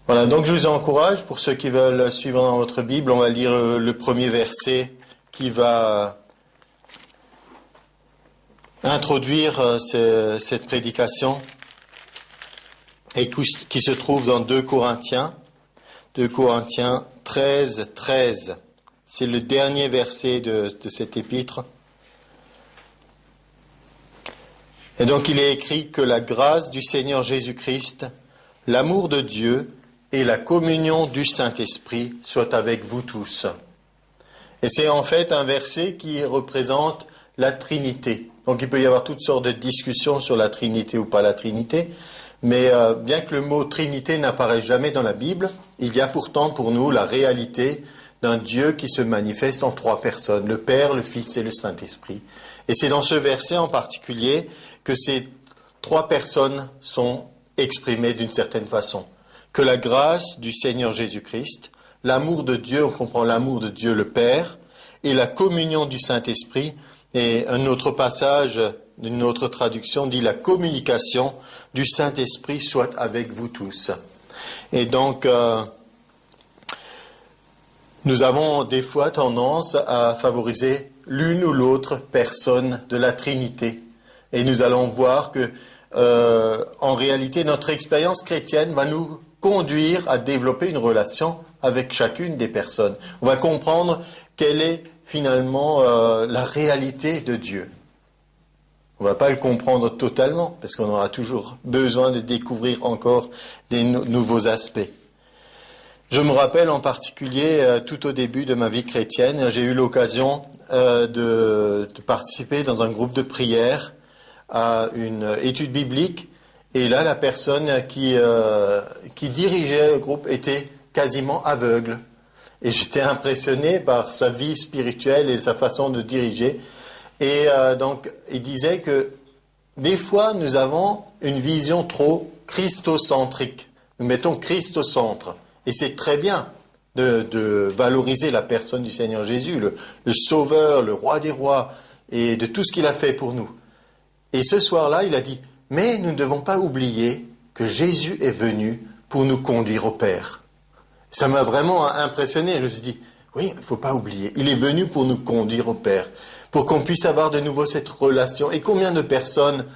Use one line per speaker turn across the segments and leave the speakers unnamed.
Voilà, donc je vous encourage, pour ceux qui veulent suivre dans votre Bible, on va lire le premier verset qui va introduire cette prédication et qui se trouve dans 2 Corinthiens 13, 13. C'est le dernier verset de cet épître. Et donc il est écrit que la grâce du Seigneur Jésus-Christ, l'amour de Dieu et la communion du Saint-Esprit soient avec vous tous. Et c'est en fait un verset qui représente la Trinité. Donc il peut y avoir toutes sortes de discussions sur la Trinité ou pas la Trinité, mais bien que le mot Trinité n'apparaisse jamais dans la Bible, il y a pourtant pour nous la réalité d'un Dieu qui se manifeste en 3 personnes, le Père, le Fils et le Saint-Esprit. Et c'est dans ce verset en particulier que ces 3 personnes sont exprimées d'une certaine façon. Que la grâce du Seigneur Jésus-Christ, l'amour de Dieu, on comprend l'amour de Dieu le Père, et la communion du Saint-Esprit. Et un autre passage d'une autre traduction dit la communication du Saint-Esprit soit avec vous tous. Et donc, nous avons des fois tendance à favoriser l'une ou l'autre personne de la Trinité. Et nous allons voir que, en réalité, notre expérience chrétienne va nous conduire à développer une relation avec chacune des personnes. On va comprendre quelle est finalement la réalité de Dieu. On ne va pas le comprendre totalement, parce qu'on aura toujours besoin de découvrir encore des nouveaux aspects. Je me rappelle en particulier, tout au début de ma vie chrétienne, j'ai eu l'occasion de participer dans un groupe de prière à une étude biblique, et là, la personne qui dirigeait le groupe était quasiment aveugle. Et j'étais impressionné par sa vie spirituelle et sa façon de diriger. Et donc, il disait que des fois, nous avons une vision trop christocentrique. Nous mettons Christ au centre. Et c'est très bien de valoriser la personne du Seigneur Jésus, le Sauveur, le Roi des rois, et de tout ce qu'il a fait pour nous. Et ce soir-là, il a dit, mais nous ne devons pas oublier que Jésus est venu pour nous conduire au Père. Ça m'a vraiment impressionné. Je me suis dit, oui, il ne faut pas oublier. Il est venu pour nous conduire au Père, pour qu'on puisse avoir de nouveau cette relation. Et combien de personnes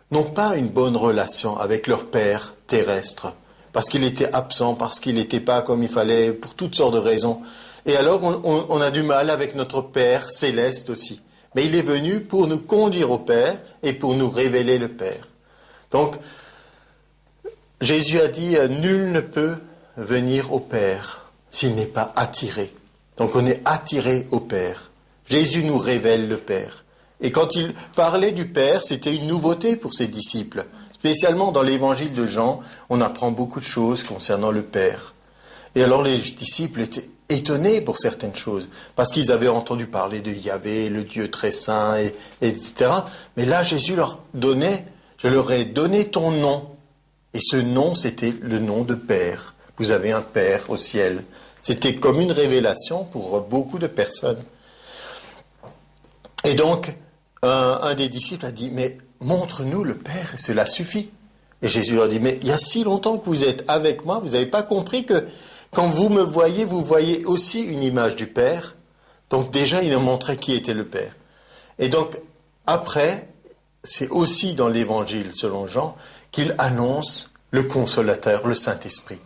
n'ont pas une bonne relation avec leur Père terrestre, parce qu'il était absent, parce qu'il n'était pas comme il fallait, pour toutes sortes de raisons. Et alors, on a du mal avec notre Père céleste aussi. Mais il est venu pour nous conduire au Père et pour nous révéler le Père. Donc, Jésus a dit, nul ne peut venir au Père s'il n'est pas attiré. Donc, on est attiré au Père. Jésus nous révèle le Père. Et quand il parlait du Père, c'était une nouveauté pour ses disciples. Spécialement dans l'évangile de Jean, on apprend beaucoup de choses concernant le Père. Et alors les disciples étaient étonnés pour certaines choses, parce qu'ils avaient entendu parler de Yahvé, le Dieu très saint, etc. Mais là, Jésus leur donnait, je leur ai donné ton nom. Et ce nom, c'était le nom de Père. Vous avez un Père au ciel. C'était comme une révélation pour beaucoup de personnes. Et donc, un des disciples a dit, mais montre-nous le Père, et cela suffit. Et Jésus leur dit, mais il y a si longtemps que vous êtes avec moi, vous n'avez pas compris que quand vous me voyez, vous voyez aussi une image du Père. Donc déjà, il a montré qui était le Père. Et donc, après, c'est aussi dans l'Évangile, selon Jean, qu'il annonce le Consolateur, le Saint-Esprit.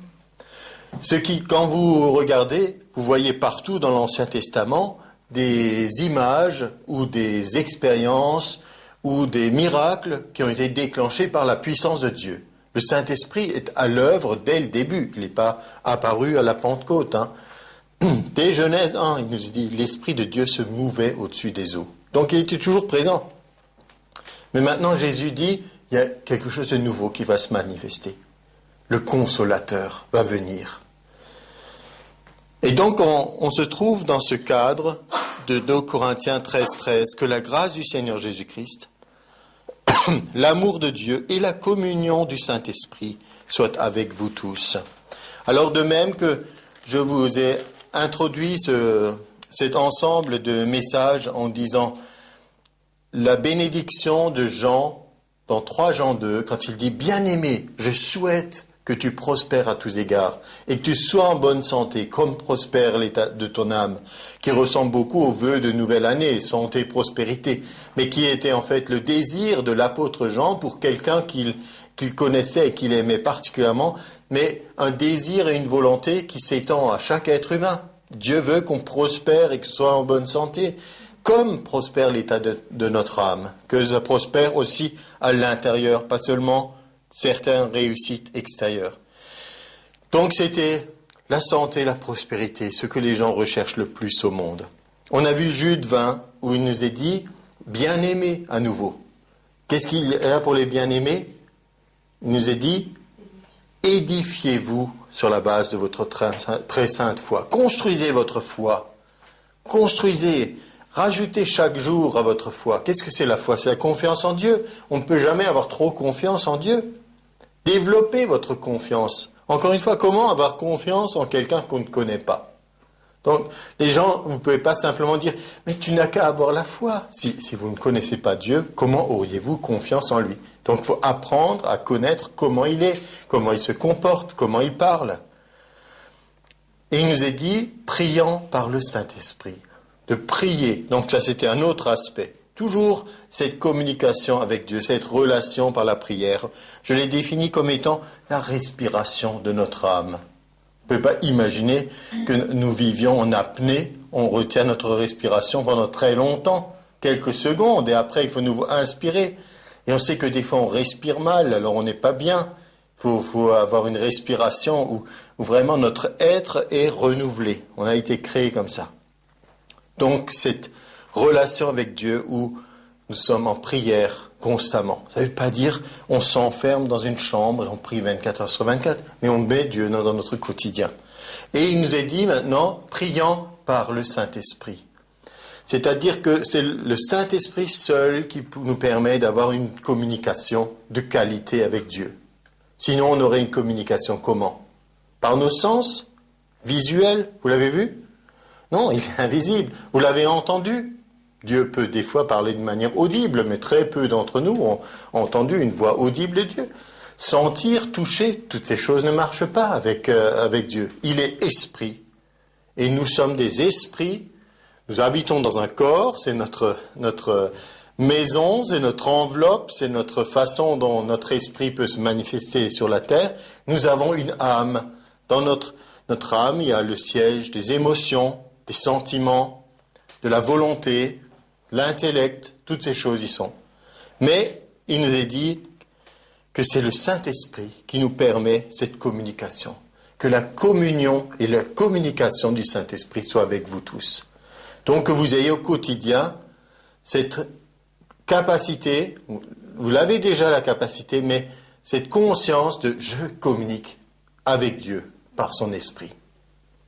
Ce qui, quand vous regardez, vous voyez partout dans l'Ancien Testament des images ou des expériences ou des miracles qui ont été déclenchés par la puissance de Dieu. Le Saint-Esprit est à l'œuvre dès le début. Il n'est pas apparu à la Pentecôte. Dès Genèse 1, il nous dit « L'Esprit de Dieu se mouvait au-dessus des eaux ». Donc il était toujours présent. Mais maintenant Jésus dit « Il y a quelque chose de nouveau qui va se manifester. Le Consolateur va venir ». Et donc on se trouve dans ce cadre de 2 Corinthiens 13, 13, que la grâce du Seigneur Jésus-Christ, l'amour de Dieu et la communion du Saint-Esprit soient avec vous tous. Alors de même que je vous ai introduit cet ensemble de messages en disant la bénédiction de Jean dans 3 Jean 2, quand il dit « Bien-aimés, je souhaite que tu prospères à tous égards et que tu sois en bonne santé, comme prospère l'état de ton âme, qui ressemble beaucoup aux vœux de nouvelle année, santé, prospérité, mais qui était en fait le désir de l'apôtre Jean pour quelqu'un qu'il connaissait et qu'il aimait particulièrement, mais un désir et une volonté qui s'étend à chaque être humain. Dieu veut qu'on prospère et que ce soit en bonne santé, comme prospère l'état de notre âme, que ça prospère aussi à l'intérieur, pas seulement certaines réussites extérieures. Donc c'était la santé, la prospérité, ce que les gens recherchent le plus au monde. On a vu Jude 20, où il nous est dit « bien-aimés » à nouveau. Qu'est-ce qu'il y a pour les bien-aimés? Il nous est dit « édifiez-vous sur la base de votre très sainte foi. Construisez votre foi. Construisez. Rajoutez chaque jour à votre foi. » Qu'est-ce que c'est la foi? C'est la confiance en Dieu. On ne peut jamais avoir trop confiance en Dieu. Développez votre confiance. Encore une fois, comment avoir confiance en quelqu'un qu'on ne connaît pas? Donc, les gens, vous ne pouvez pas simplement dire « mais tu n'as qu'à avoir la foi ». Si vous ne connaissez pas Dieu, comment auriez-vous confiance en lui? Donc, il faut apprendre à connaître comment il est, comment il se comporte, comment il parle. Et il nous est dit « priant par le Saint-Esprit ». De prier. Donc ça, c'était un autre aspect. Toujours cette communication avec Dieu, cette relation par la prière. Je l'ai définie comme étant la respiration de notre âme. On ne peut pas imaginer que nous vivions en apnée, on retient notre respiration pendant très longtemps, quelques secondes, et après il faut nous inspirer. Et on sait que des fois on respire mal, alors on n'est pas bien. Il faut avoir une respiration où vraiment notre être est renouvelé. On a été créé comme ça. Donc, cette relation avec Dieu où nous sommes en prière constamment. Ça ne veut pas dire on s'enferme dans une chambre et on prie 24 heures sur 24, mais on met Dieu dans notre quotidien. Et il nous est dit maintenant, priant par le Saint-Esprit. C'est-à-dire que c'est le Saint-Esprit seul qui nous permet d'avoir une communication de qualité avec Dieu. Sinon, on aurait une communication comment? Par nos sens visuels, vous l'avez vu? Non, il est invisible. Vous l'avez entendu. Dieu peut des fois parler de manière audible, mais très peu d'entre nous ont entendu une voix audible de Dieu. Sentir, toucher, toutes ces choses ne marchent pas avec Dieu. Il est esprit. Et nous sommes des esprits. Nous habitons dans un corps, c'est notre maison, c'est notre enveloppe, c'est notre façon dont notre esprit peut se manifester sur la terre. Nous avons une âme. Dans notre âme, il y a le siège des émotions, des sentiments, de la volonté, l'intellect, toutes ces choses y sont. Mais il nous est dit que c'est le Saint-Esprit qui nous permet cette communication, que la communion et la communication du Saint-Esprit soient avec vous tous. Donc que vous ayez au quotidien cette capacité, vous l'avez déjà la capacité, mais cette conscience de je communique avec Dieu par son Esprit.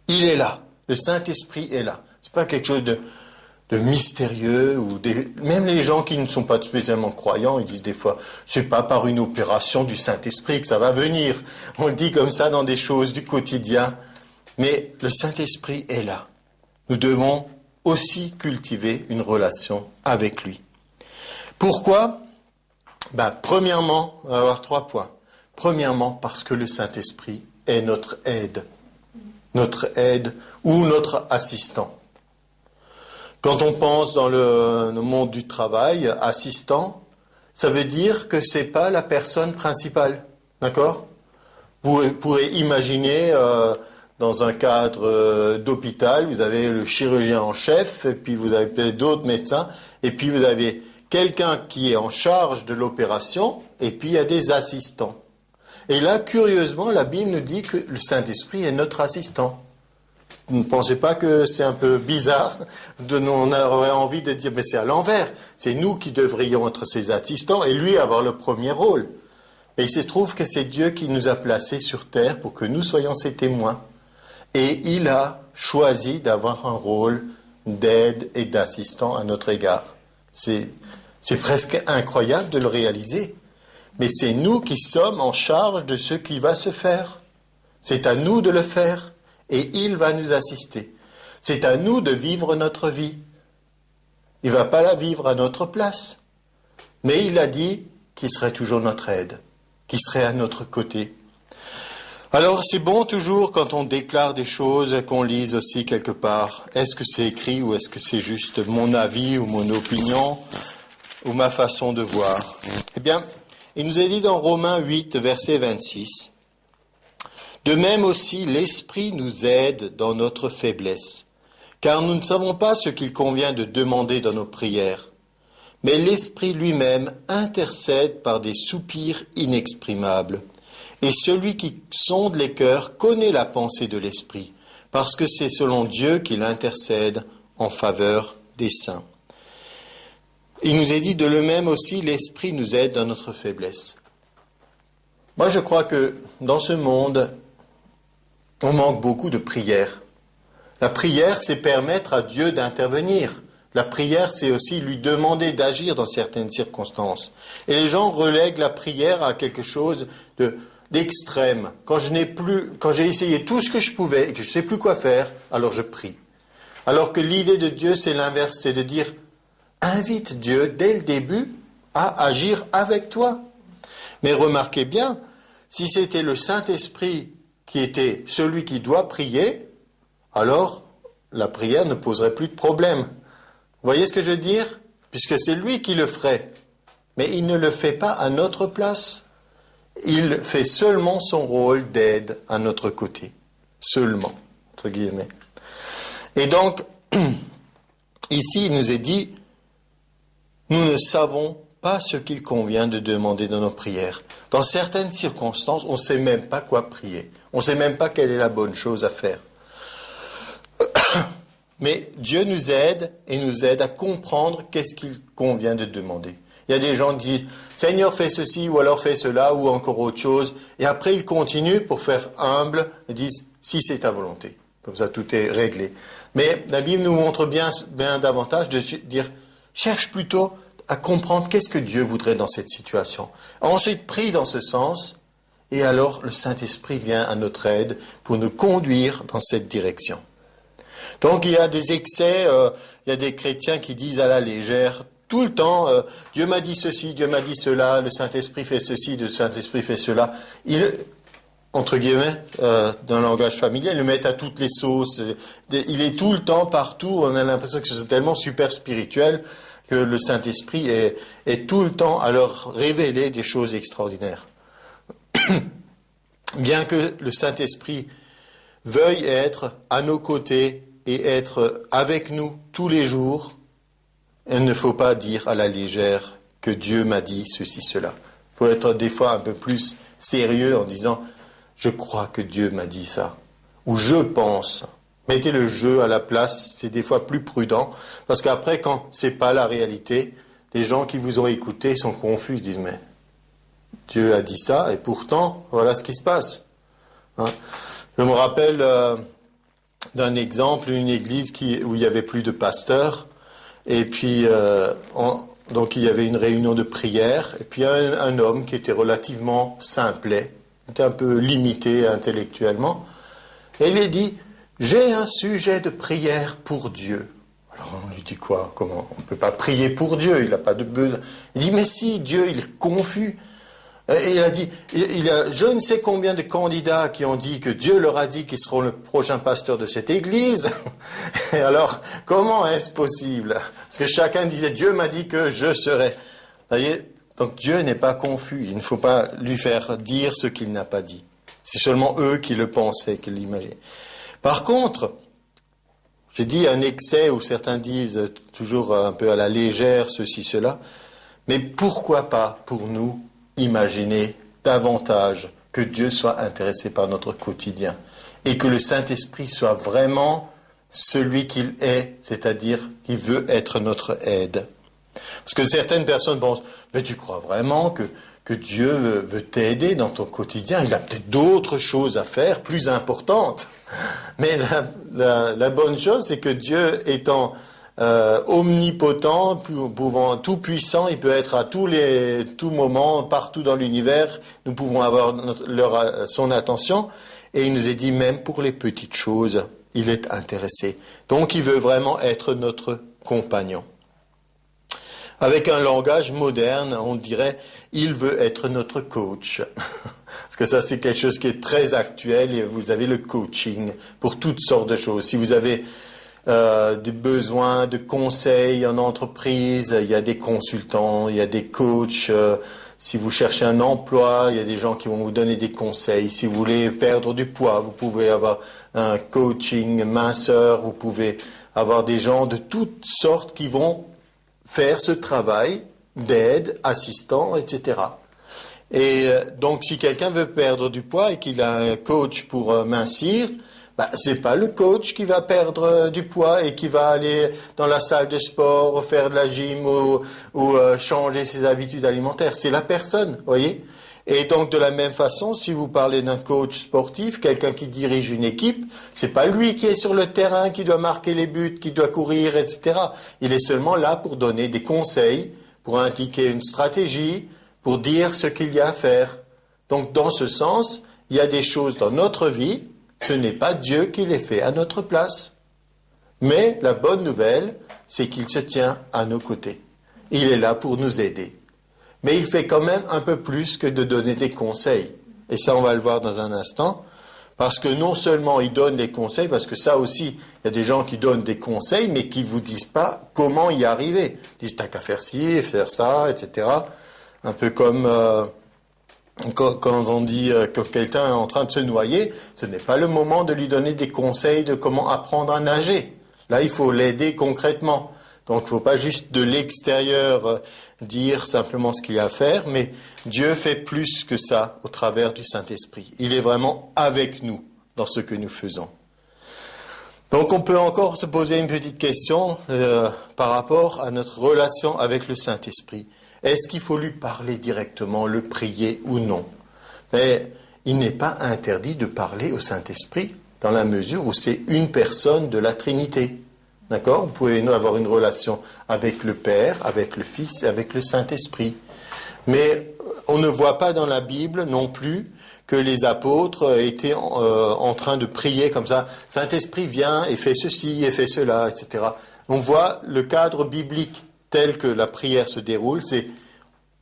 Il est là. Le Saint-Esprit est là. Ce n'est pas quelque chose de mystérieux. Même les gens qui ne sont pas spécialement croyants, ils disent des fois, c'est pas par une opération du Saint-Esprit que ça va venir. On le dit comme ça dans des choses du quotidien. Mais le Saint-Esprit est là. Nous devons aussi cultiver une relation avec lui. Pourquoi? Premièrement, on va avoir 3 points. Premièrement, parce que le Saint-Esprit est notre aide. Notre aide ou notre assistant. Quand on pense dans le monde du travail, assistant, ça veut dire que ce n'est pas la personne principale. D'accord? Vous pourrez imaginer dans un cadre d'hôpital, vous avez le chirurgien en chef, et puis vous avez peut-être d'autres médecins, et puis vous avez quelqu'un qui est en charge de l'opération, et puis il y a des assistants. Et là, curieusement, la Bible nous dit que le Saint-Esprit est notre assistant. Vous ne pensez pas que c'est un peu bizarre? On aurait envie de dire, mais c'est à l'envers. C'est nous qui devrions être ses assistants et lui avoir le premier rôle. Mais il se trouve que c'est Dieu qui nous a placés sur terre pour que nous soyons ses témoins. Et il a choisi d'avoir un rôle d'aide et d'assistant à notre égard. C'est presque incroyable de le réaliser. Mais c'est nous qui sommes en charge de ce qui va se faire. C'est à nous de le faire. Et il va nous assister. C'est à nous de vivre notre vie. Il ne va pas la vivre à notre place. Mais il a dit qu'il serait toujours notre aide, qu'il serait à notre côté. Alors, c'est bon toujours quand on déclare des choses qu'on lise aussi quelque part. Est-ce que c'est écrit ou est-ce que c'est juste mon avis ou mon opinion ou ma façon de voir? Eh bien, il nous est dit dans Romains 8, verset 26, « De même aussi, l'Esprit nous aide dans notre faiblesse, car nous ne savons pas ce qu'il convient de demander dans nos prières. Mais l'Esprit lui-même intercède par des soupirs inexprimables. Et celui qui sonde les cœurs connaît la pensée de l'Esprit, parce que c'est selon Dieu qu'il intercède en faveur des saints. » Il nous est dit de le même aussi, l'Esprit nous aide dans notre faiblesse. Moi, je crois que dans ce monde, on manque beaucoup de prière. La prière, c'est permettre à Dieu d'intervenir. La prière, c'est aussi lui demander d'agir dans certaines circonstances. Et les gens relèguent la prière à quelque chose d'extrême. Quand j'ai essayé tout ce que je pouvais et que je ne sais plus quoi faire, alors je prie. Alors que l'idée de Dieu, c'est l'inverse, c'est de dire, invite Dieu dès le début à agir avec toi. Mais remarquez bien, si c'était le Saint-Esprit qui était celui qui doit prier, alors la prière ne poserait plus de problème. Vous voyez ce que je veux dire? Puisque c'est lui qui le ferait. Mais il ne le fait pas à notre place. Il fait seulement son rôle d'aide à notre côté. Seulement, entre guillemets. Et donc, ici, il nous est dit, nous ne savons pas ce qu'il convient de demander dans nos prières. Dans certaines circonstances, on ne sait même pas quoi prier. On ne sait même pas quelle est la bonne chose à faire. Mais Dieu nous aide et nous aide à comprendre qu'est-ce qu'il convient de demander. Il y a des gens qui disent « Seigneur, fais ceci ou alors fais cela ou encore autre chose ». Et après, ils continuent pour faire humble et disent « Si c'est ta volonté ». Comme ça, tout est réglé. Mais la Bible nous montre bien davantage de dire « Cherche plutôt à comprendre qu'est-ce que Dieu voudrait dans cette situation. » Ensuite, prie dans ce sens et alors le Saint-Esprit vient à notre aide pour nous conduire dans cette direction. Donc il y a des excès, il y a des chrétiens qui disent à la légère tout le temps, Dieu m'a dit ceci, Dieu m'a dit cela, le Saint-Esprit fait ceci, le Saint-Esprit fait cela. Entre guillemets, dans le langage familier, ils le mettent à toutes les sauces. Il est tout le temps, partout, on a l'impression que c'est tellement super spirituel que le Saint-Esprit est tout le temps à leur révéler des choses extraordinaires. Bien que le Saint-Esprit veuille être à nos côtés, et être avec nous tous les jours, il ne faut pas dire à la légère que Dieu m'a dit ceci, cela. Il faut être des fois un peu plus sérieux en disant « je crois que Dieu m'a dit ça » ou « je pense ». Mettez le « je » à la place, c'est des fois plus prudent, parce qu'après, quand c'est pas la réalité, les gens qui vous ont écouté sont confus, ils disent « mais Dieu a dit ça et pourtant, voilà ce qui se passe. » Je me rappelle d'un exemple, une église où il y avait plus de pasteurs, et puis donc il y avait une réunion de prière, et puis un homme qui était relativement simplet, était un peu limité intellectuellement, et il lui dit « j'ai un sujet de prière pour Dieu ». Alors on lui dit quoi? Comment? On ne peut pas prier pour Dieu, il n'a pas de besoin. Il dit « mais si, Dieu il est confus ». Et il a dit, il y a je ne sais combien de candidats qui ont dit que Dieu leur a dit qu'ils seront le prochain pasteur de cette église. Et alors, comment est-ce possible? Parce que chacun disait, Dieu m'a dit que je serais. Vous voyez? Donc Dieu n'est pas confus. Il ne faut pas lui faire dire ce qu'il n'a pas dit. C'est seulement eux qui le pensaient, qui l'imaginaient. Par contre, j'ai dit un excès où certains disent toujours un peu à la légère ceci, cela. Mais pourquoi pas pour nous imaginer davantage que Dieu soit intéressé par notre quotidien et que le Saint-Esprit soit vraiment celui qu'il est, c'est-à-dire qu'il veut être notre aide. Parce que certaines personnes pensent, mais tu crois vraiment que Dieu veut t'aider dans ton quotidien? Il a peut-être d'autres choses à faire, plus importantes. Mais la bonne chose, c'est que Dieu étant omnipotent, pouvant tout puissant, il peut être à tout moment, partout dans l'univers. Nous pouvons avoir son attention, et il nous est dit même pour les petites choses, il est intéressé. Donc il veut vraiment être notre compagnon. Avec un langage moderne, on dirait « il veut être notre coach ». Parce que ça, c'est quelque chose qui est très actuel et vous avez le coaching pour toutes sortes de choses. Si vous avez des besoins de conseils en entreprise, il y a des consultants, il y a des coachs. Si vous cherchez un emploi, il y a des gens qui vont vous donner des conseils. Si vous voulez perdre du poids, vous pouvez avoir un coaching minceur, vous pouvez avoir des gens de toutes sortes qui vont faire ce travail d'aide, assistant, etc. Et donc, si quelqu'un veut perdre du poids et qu'il a un coach pour mincir, c'est pas le coach qui va perdre du poids et qui va aller dans la salle de sport, faire de la gym ou changer ses habitudes alimentaires. C'est la personne, voyez. Et donc, de la même façon, si vous parlez d'un coach sportif, quelqu'un qui dirige une équipe, c'est pas lui qui est sur le terrain, qui doit marquer les buts, qui doit courir, etc. Il est seulement là pour donner des conseils, pour indiquer une stratégie, pour dire ce qu'il y a à faire. Donc, dans ce sens, il y a des choses dans notre vie, ce n'est pas Dieu qui les fait à notre place. Mais la bonne nouvelle, c'est qu'il se tient à nos côtés. Il est là pour nous aider. Mais il fait quand même un peu plus que de donner des conseils. Et ça, on va le voir dans un instant. Parce que non seulement il donne des conseils, parce que ça aussi, il y a des gens qui donnent des conseils, mais qui ne vous disent pas comment y arriver. Ils disent, t'as qu'à faire ci, faire ça, etc. Un peu comme quand on dit que quelqu'un est en train de se noyer, ce n'est pas le moment de lui donner des conseils de comment apprendre à nager. Là, il faut l'aider concrètement. Donc, il ne faut pas juste de l'extérieur dire simplement ce qu'il y a à faire, mais Dieu fait plus que ça au travers du Saint-Esprit. Il est vraiment avec nous dans ce que nous faisons. Donc, on peut encore se poser une petite question par rapport à notre relation avec le Saint-Esprit. Est-ce qu'il faut lui parler directement, le prier ou non? Mais il n'est pas interdit de parler au Saint-Esprit dans la mesure où c'est une personne de la Trinité. D'accord? Vous pouvez avoir une relation avec le Père, avec le Fils et avec le Saint-Esprit. Mais on ne voit pas dans la Bible non plus que les apôtres étaient en train de prier comme ça. Saint-Esprit vient et fait ceci et fait cela, etc. On voit le cadre biblique tel que la prière se déroule, c'est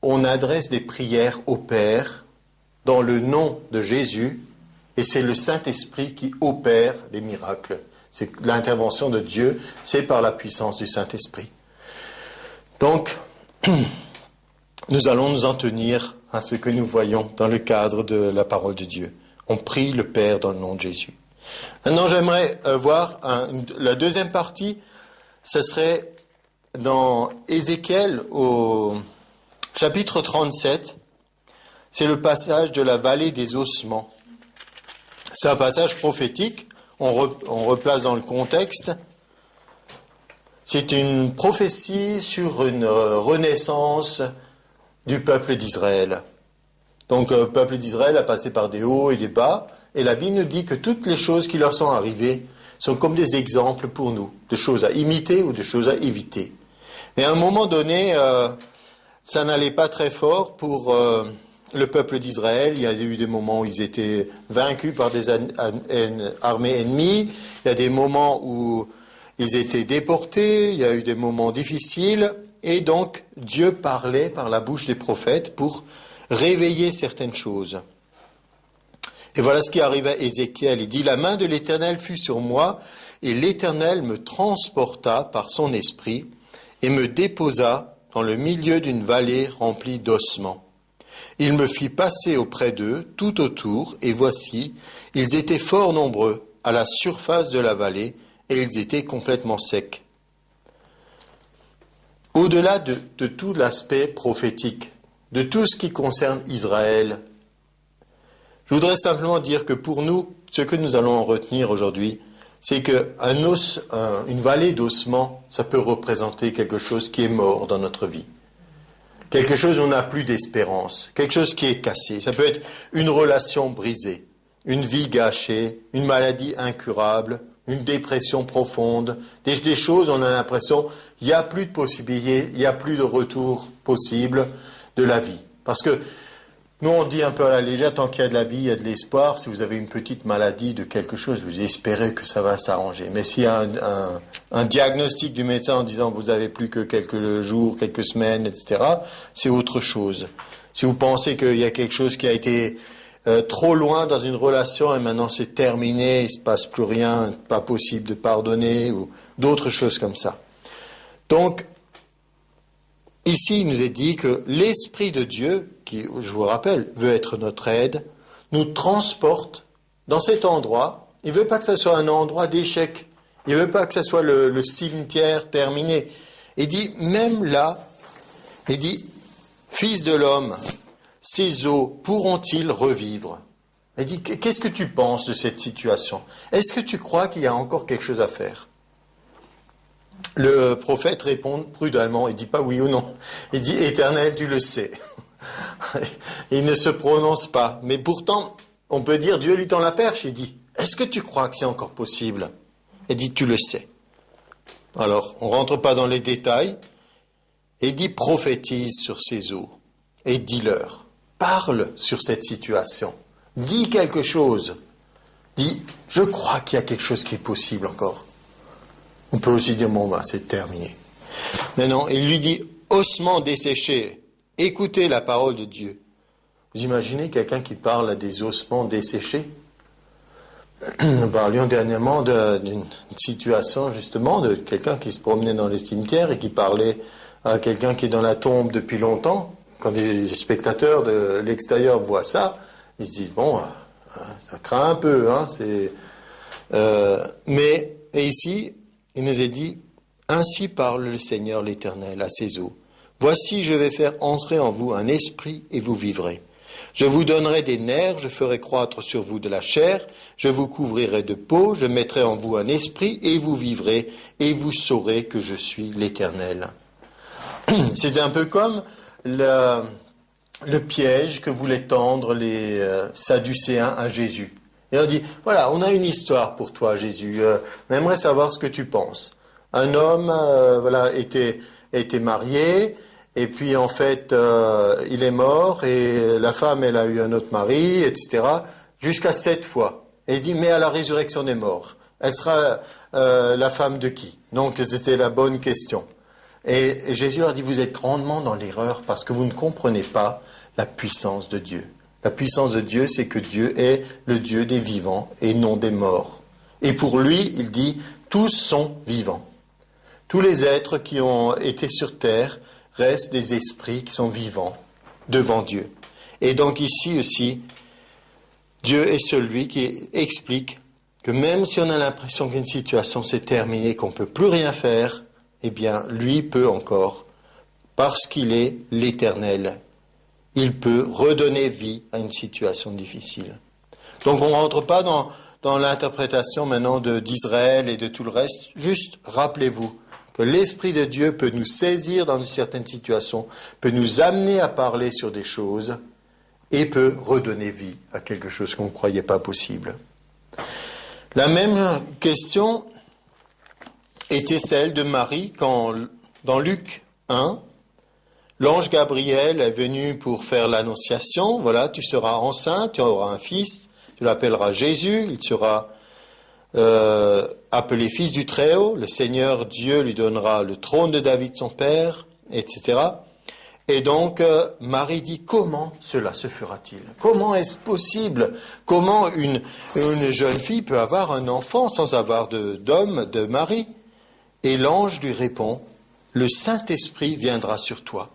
on adresse des prières au Père dans le nom de Jésus et c'est le Saint-Esprit qui opère les miracles. C'est l'intervention de Dieu, c'est par la puissance du Saint-Esprit. Donc, nous allons nous en tenir à ce que nous voyons dans le cadre de la parole de Dieu. On prie le Père dans le nom de Jésus. Maintenant, j'aimerais voir la deuxième partie, ce serait dans Ézéchiel au chapitre 37, c'est le passage de la vallée des ossements. C'est un passage prophétique. On replace dans le contexte. C'est une prophétie sur une renaissance du peuple d'Israël. Donc, le peuple d'Israël a passé par des hauts et des bas, et la Bible nous dit que toutes les choses qui leur sont arrivées sont comme des exemples pour nous, de choses à imiter ou de choses à éviter. Mais à un moment donné, ça n'allait pas très fort pour le peuple d'Israël. Il y a eu des moments où ils étaient vaincus par des armées ennemies. Il y a des moments où ils étaient déportés. Il y a eu des moments difficiles. Et donc, Dieu parlait par la bouche des prophètes pour réveiller certaines choses. Et voilà ce qui arrive à Ézéchiel. Il dit, « La main de l'Éternel fut sur moi, et l'Éternel me transporta par son esprit, et me déposa dans le milieu d'une vallée remplie d'ossements. Il me fit passer auprès d'eux, tout autour, et voici, ils étaient fort nombreux à la surface de la vallée, et ils étaient complètement secs. » Au-delà de tout l'aspect prophétique, de tout ce qui concerne Israël, je voudrais simplement dire que pour nous, ce que nous allons en retenir aujourd'hui, c'est qu'une vallée d'ossements, ça peut représenter quelque chose qui est mort dans notre vie. Quelque chose où on n'a plus d'espérance, quelque chose qui est cassé. Ça peut être une relation brisée, une vie gâchée, une maladie incurable, une dépression profonde, des choses, on a l'impression, il n'y a plus de possibilités, il n'y a plus de retour possible de la vie. Parce que Nous, on dit un peu à la légère, tant qu'il y a de la vie, il y a de l'espoir. Si vous avez une petite maladie de quelque chose, vous espérez que ça va s'arranger. Mais s'il y a un diagnostic du médecin en disant vous n'avez plus que quelques jours, quelques semaines, etc., c'est autre chose. Si vous pensez qu'il y a quelque chose qui a été trop loin dans une relation et maintenant c'est terminé, il ne se passe plus rien, pas possible de pardonner, ou d'autres choses comme ça. Donc, ici, il nous est dit que l'Esprit de Dieu, qui, je vous rappelle, veut être notre aide, nous transporte dans cet endroit. Il ne veut pas que ce soit un endroit d'échec. Il ne veut pas que ce soit le cimetière terminé. Il dit, même là, il dit, Fils de l'homme, ces os pourront-ils revivre? Il dit, qu'est-ce que tu penses de cette situation? Est-ce que tu crois qu'il y a encore quelque chose à faire? Le prophète répond prudemment, il dit pas oui ou non. Il dit, Éternel, tu le sais. Il ne se prononce pas. Mais pourtant, on peut dire, Dieu lui tend la perche. Il dit, est-ce que tu crois que c'est encore possible? Il dit, tu le sais. Alors, on ne rentre pas dans les détails. Et dit, prophétise sur ces eaux. Et dis-leur, parle sur cette situation. Dis quelque chose. Dis, je crois qu'il y a quelque chose qui est possible encore. On peut aussi dire, bon, ben, c'est terminé. Mais non, il lui dit, ossements desséchés, écoutez la parole de Dieu. Vous imaginez quelqu'un qui parle à des ossements desséchés? Nous parlions dernièrement d'une situation, justement, de quelqu'un qui se promenait dans les cimetières et qui parlait à quelqu'un qui est dans la tombe depuis longtemps. Quand les spectateurs de l'extérieur voient ça, ils se disent, bon, ça craint un peu, hein, mais, et ici, il nous est dit, ainsi parle le Seigneur l'Éternel à ses eaux. Voici, je vais faire entrer en vous un esprit et vous vivrez. Je vous donnerai des nerfs, je ferai croître sur vous de la chair, je vous couvrirai de peau, je mettrai en vous un esprit et vous vivrez, et vous saurez que je suis l'Éternel. C'est un peu comme le piège que voulaient tendre les Sadducéens à Jésus. Et on dit, voilà, on a une histoire pour toi, Jésus. On aimerait savoir ce que tu penses. Un homme, était marié, et puis en fait, il est mort, et la femme, elle a eu un autre mari, etc., jusqu'à 7 fois. Et il dit, mais à la résurrection des morts, elle sera la femme de qui? Donc c'était la bonne question. Et Jésus leur dit, vous êtes grandement dans l'erreur parce que vous ne comprenez pas la puissance de Dieu. La puissance de Dieu, c'est que Dieu est le Dieu des vivants et non des morts. Et pour lui, il dit, tous sont vivants. Tous les êtres qui ont été sur terre restent des esprits qui sont vivants devant Dieu. Et donc ici aussi, Dieu est celui qui explique que même si on a l'impression qu'une situation s'est terminée, qu'on ne peut plus rien faire, eh bien, lui peut encore, parce qu'il est l'Éternel. Il peut redonner vie à une situation difficile. Donc on ne rentre pas dans l'interprétation maintenant d'Israël et de tout le reste. Juste rappelez-vous que l'Esprit de Dieu peut nous saisir dans une certaine situation, peut nous amener à parler sur des choses et peut redonner vie à quelque chose qu'on ne croyait pas possible. La même question était celle de Marie quand, dans Luc 1, l'ange Gabriel est venu pour faire l'annonciation. Voilà, tu seras enceinte, tu auras un fils, tu l'appelleras Jésus, il sera appelé fils du Très-Haut. Le Seigneur Dieu lui donnera le trône de David son père, etc. Et donc Marie dit, comment cela se fera-t-il? Comment est-ce possible? Comment une jeune fille peut avoir un enfant sans avoir d'homme, de mari? Et l'ange lui répond, le Saint-Esprit viendra sur toi.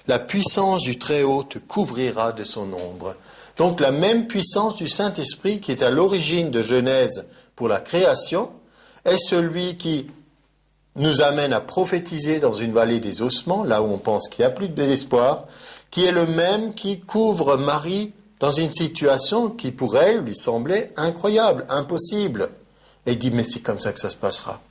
La puissance du Très-Haut te couvrira de son ombre. Donc la même puissance du Saint-Esprit qui est à l'origine de Genèse pour la création est celui qui nous amène à prophétiser dans une vallée des ossements, là où on pense qu'il n'y a plus d'espoir, qui est le même qui couvre Marie dans une situation qui pour elle lui semblait incroyable, impossible. Et dit, mais c'est comme ça que ça se passera.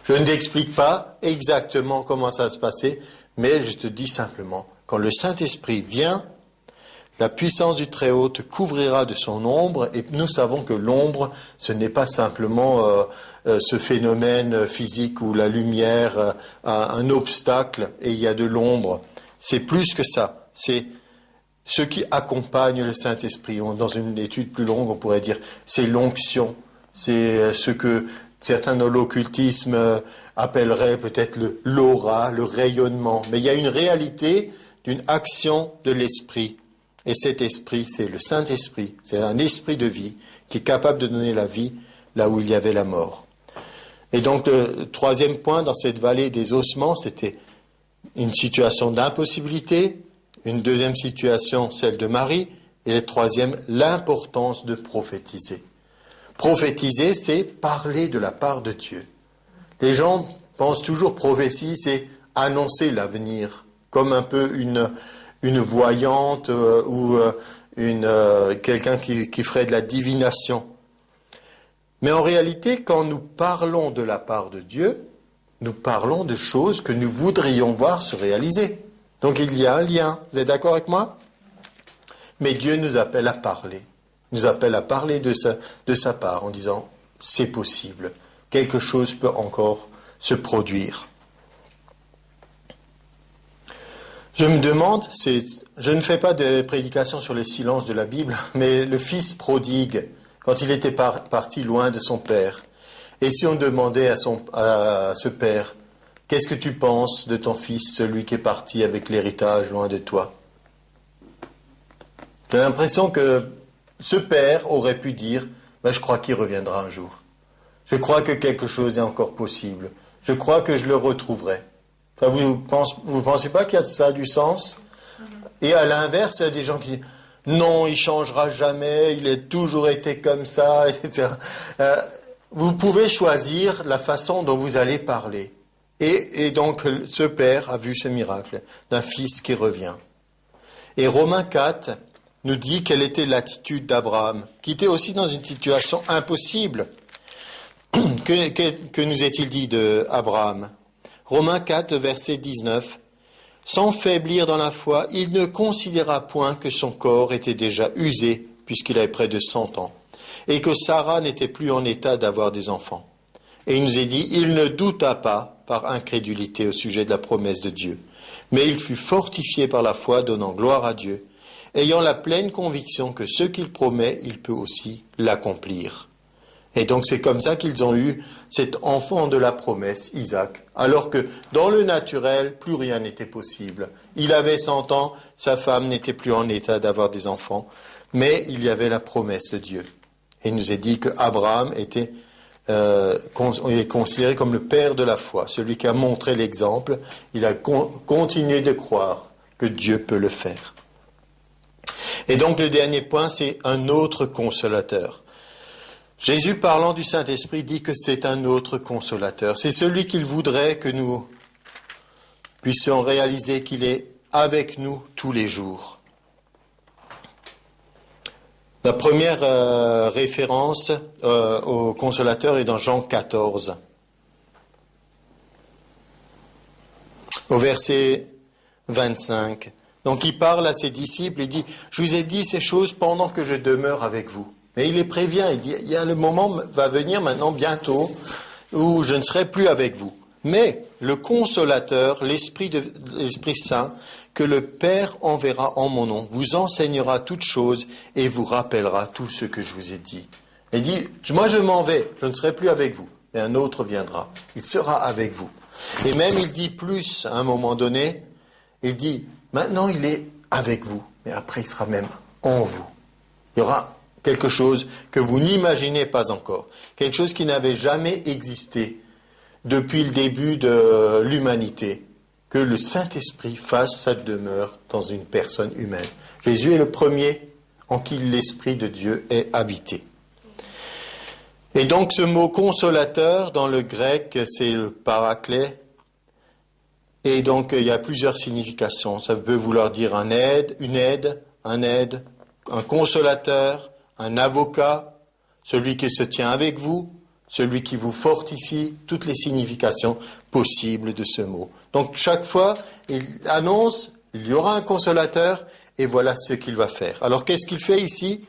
Je ne t'explique pas exactement comment ça va se passer, mais je te dis simplement, quand le Saint-Esprit vient, la puissance du Très-Haut te couvrira de son ombre, et nous savons que l'ombre, ce n'est pas simplement ce phénomène physique où la lumière a un obstacle et il y a de l'ombre. C'est plus que ça. C'est ce qui accompagne le Saint-Esprit. Dans une étude plus longue, on pourrait dire c'est l'onction, c'est ce que certains dans l'occultisme appelleraient peut-être l'aura, le rayonnement. Mais il y a une réalité d'une action de l'Esprit. Et cet Esprit, c'est le Saint-Esprit, c'est un esprit de vie qui est capable de donner la vie là où il y avait la mort. Et donc le troisième point dans cette vallée des ossements, c'était une situation d'impossibilité, une deuxième situation, celle de Marie, et la troisième, l'importance de prophétiser. Prophétiser, c'est parler de la part de Dieu. Les gens pensent toujours prophétie, c'est annoncer l'avenir, comme un peu une voyante ou quelqu'un qui ferait de la divination. Mais en réalité, quand nous parlons de la part de Dieu, nous parlons de choses que nous voudrions voir se réaliser. Donc il y a un lien. Vous êtes d'accord avec moi? Mais Dieu nous appelle à parler. Nous appelle à parler de sa part en disant « c'est possible, quelque chose peut encore se produire ». Je me demande, je ne fais pas de prédication sur le silence de la Bible, mais le fils prodigue, quand il était parti loin de son père, et si on demandait à ce père, qu'est-ce que tu penses de ton fils, celui qui est parti avec l'héritage loin de toi? J'ai l'impression que ce père aurait pu dire, je crois qu'il reviendra un jour. Je crois que quelque chose est encore possible. Je crois que je le retrouverai. Vous pensez pas qu'il y a ça du sens? Et à l'inverse, il y a des gens qui disent, non, il changera jamais, il a toujours été comme ça, etc. Vous pouvez choisir la façon dont vous allez parler. Et donc, ce père a vu ce miracle d'un fils qui revient. Et Romains 4 nous dit quelle était l'attitude d'Abraham, qui était aussi dans une situation impossible. Que nous est-il dit d'Abraham? Romains 4, verset 19. « Sans faiblir dans la foi, il ne considéra point que son corps était déjà usé, puisqu'il avait près de 100 ans, et que Sarah n'était plus en état d'avoir des enfants. Et il nous est dit, il ne douta pas par incrédulité au sujet de la promesse de Dieu, mais il fut fortifié par la foi, donnant gloire à Dieu, ayant la pleine conviction que ce qu'il promet, il peut aussi l'accomplir. » Et donc c'est comme ça qu'ils ont eu cet enfant de la promesse, Isaac, alors que dans le naturel, plus rien n'était possible. Il avait 100 ans, sa femme n'était plus en état d'avoir des enfants, mais il y avait la promesse de Dieu. Et il nous est dit qu'Abraham était considéré comme le père de la foi, celui qui a montré l'exemple. Il a continué de croire que Dieu peut le faire. Et donc le dernier point, c'est un autre consolateur. Jésus, parlant du Saint-Esprit, dit que c'est un autre consolateur. C'est celui qu'il voudrait que nous puissions réaliser qu'il est avec nous tous les jours. La première référence au consolateur est dans Jean 14. Au verset 25. Donc il parle à ses disciples, il dit « Je vous ai dit ces choses pendant que je demeure avec vous ». Mais il les prévient, il dit, il y a le moment va venir maintenant bientôt où je ne serai plus avec vous. Mais le consolateur, l'Esprit Saint, que le Père enverra en mon nom, vous enseignera toutes choses et vous rappellera tout ce que je vous ai dit. Il dit, moi je m'en vais, je ne serai plus avec vous, mais un autre viendra, il sera avec vous. Et même il dit plus à un moment donné, il dit, maintenant il est avec vous, mais après il sera même en vous. Il y aura quelque chose que vous n'imaginez pas encore. Quelque chose qui n'avait jamais existé depuis le début de l'humanité. Que le Saint-Esprit fasse sa demeure dans une personne humaine. Jésus est le premier en qui l'Esprit de Dieu est habité. Et donc ce mot consolateur, dans le grec, c'est le paraclet. Et donc il y a plusieurs significations. Ça peut vouloir dire un aide, un consolateur, un avocat, celui qui se tient avec vous, celui qui vous fortifie, toutes les significations possibles de ce mot. Donc chaque fois, il annonce, il y aura un consolateur, et voilà ce qu'il va faire. Alors qu'est-ce qu'il fait ici?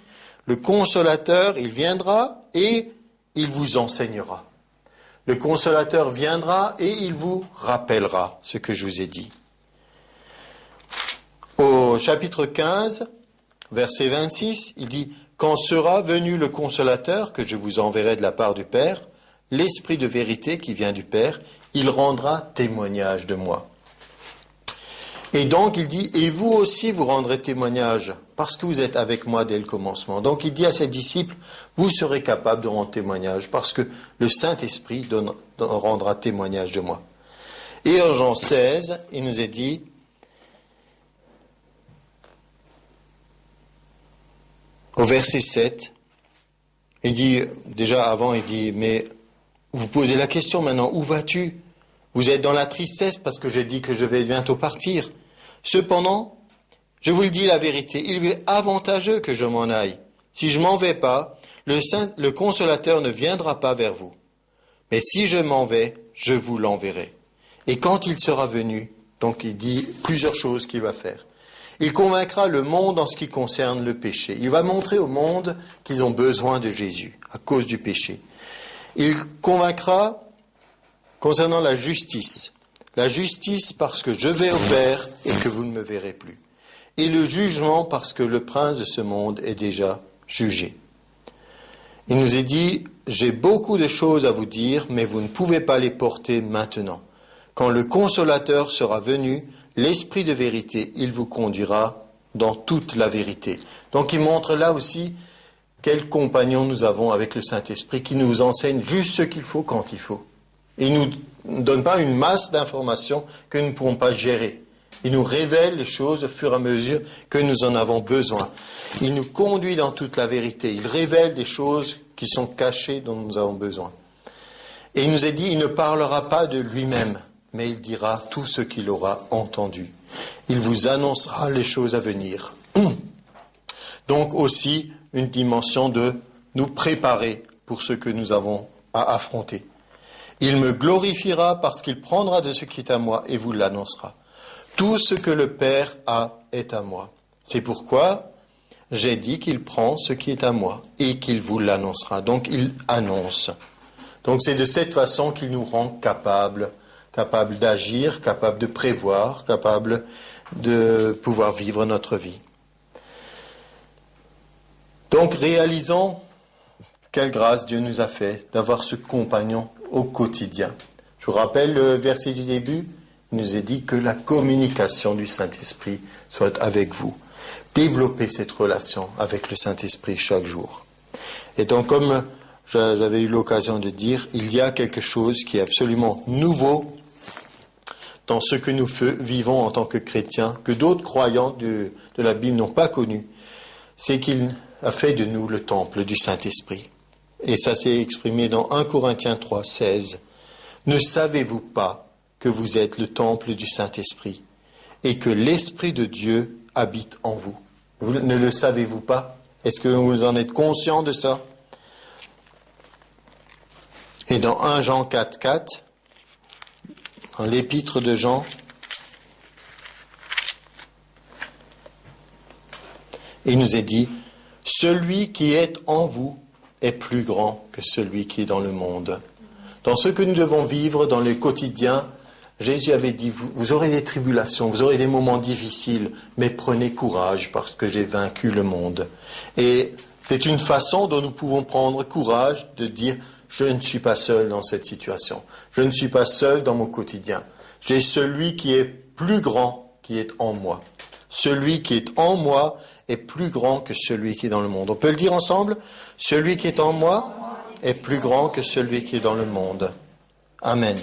Le consolateur, il viendra et il vous enseignera. Le consolateur viendra et il vous rappellera ce que je vous ai dit. Au chapitre 15, verset 26, il dit « Quand sera venu le Consolateur que je vous enverrai de la part du Père, l'Esprit de vérité qui vient du Père, il rendra témoignage de moi. » Et donc il dit « Et vous aussi vous rendrez témoignage, parce que vous êtes avec moi dès le commencement. » Donc il dit à ses disciples « Vous serez capables de rendre témoignage, parce que le Saint-Esprit rendra témoignage de moi. » Et en Jean 16, il nous est dit au verset 7, il dit, déjà avant, il dit, mais vous posez la question maintenant, où vas-tu? Vous êtes dans la tristesse parce que je dis que je vais bientôt partir. Cependant, je vous le dis la vérité, il est avantageux que je m'en aille. Si je m'en vais pas, le Consolateur ne viendra pas vers vous. Mais si je m'en vais, je vous l'enverrai. Et quand il sera venu, donc il dit plusieurs choses qu'il va faire. Il convaincra le monde en ce qui concerne le péché. Il va montrer au monde qu'ils ont besoin de Jésus à cause du péché. Il convaincra concernant la justice. La justice parce que je vais au Père et que vous ne me verrez plus. Et le jugement parce que le prince de ce monde est déjà jugé. Il nous est dit, j'ai beaucoup de choses à vous dire, mais vous ne pouvez pas les porter maintenant. Quand le Consolateur sera venu, l'Esprit de vérité, il vous conduira dans toute la vérité. Donc il montre là aussi quel compagnon nous avons avec le Saint-Esprit qui nous enseigne juste ce qu'il faut quand il faut. Il ne nous donne pas une masse d'informations que nous ne pourrons pas gérer. Il nous révèle les choses au fur et à mesure que nous en avons besoin. Il nous conduit dans toute la vérité. Il révèle des choses qui sont cachées dont nous avons besoin. Et il nous est dit, il ne parlera pas de lui-même, mais il dira tout ce qu'il aura entendu. Il vous annoncera les choses à venir. Donc aussi une dimension de nous préparer pour ce que nous avons à affronter. Il me glorifiera parce qu'il prendra de ce qui est à moi et vous l'annoncera. Tout ce que le Père a est à moi. C'est pourquoi j'ai dit qu'il prend ce qui est à moi et qu'il vous l'annoncera. Donc il annonce. Donc c'est de cette façon qu'il nous rend capables d'agir, capables de prévoir, capables de pouvoir vivre notre vie. Donc réalisons quelle grâce Dieu nous a fait d'avoir ce compagnon au quotidien. Je vous rappelle le verset du début, il nous est dit que la communication du Saint-Esprit soit avec vous. Développez cette relation avec le Saint-Esprit chaque jour. Et donc comme j'avais eu l'occasion de dire, il y a quelque chose qui est absolument nouveau dans ce que nous vivons en tant que chrétiens, que d'autres croyants de la Bible n'ont pas connu. C'est qu'il a fait de nous le temple du Saint-Esprit. Et ça s'est exprimé dans 1 Corinthiens 3, 16. Ne savez-vous pas que vous êtes le temple du Saint-Esprit et que l'Esprit de Dieu habite en vous? Ne le savez-vous pas? Est-ce que vous en êtes conscient de ça? Et dans 1 Jean 4, 4, dans l'épître de Jean, il nous est dit, « Celui qui est en vous est plus grand que celui qui est dans le monde. » Dans ce que nous devons vivre dans le quotidien, Jésus avait dit, vous aurez des tribulations, vous aurez des moments difficiles, mais prenez courage parce que j'ai vaincu le monde. Et c'est une façon dont nous pouvons prendre courage de dire, je ne suis pas seul dans cette situation. Je ne suis pas seul dans mon quotidien. J'ai celui qui est plus grand qui est en moi. Celui qui est en moi est plus grand que celui qui est dans le monde. On peut le dire ensemble? Celui qui est en moi est plus grand que celui qui est dans le monde. Amen.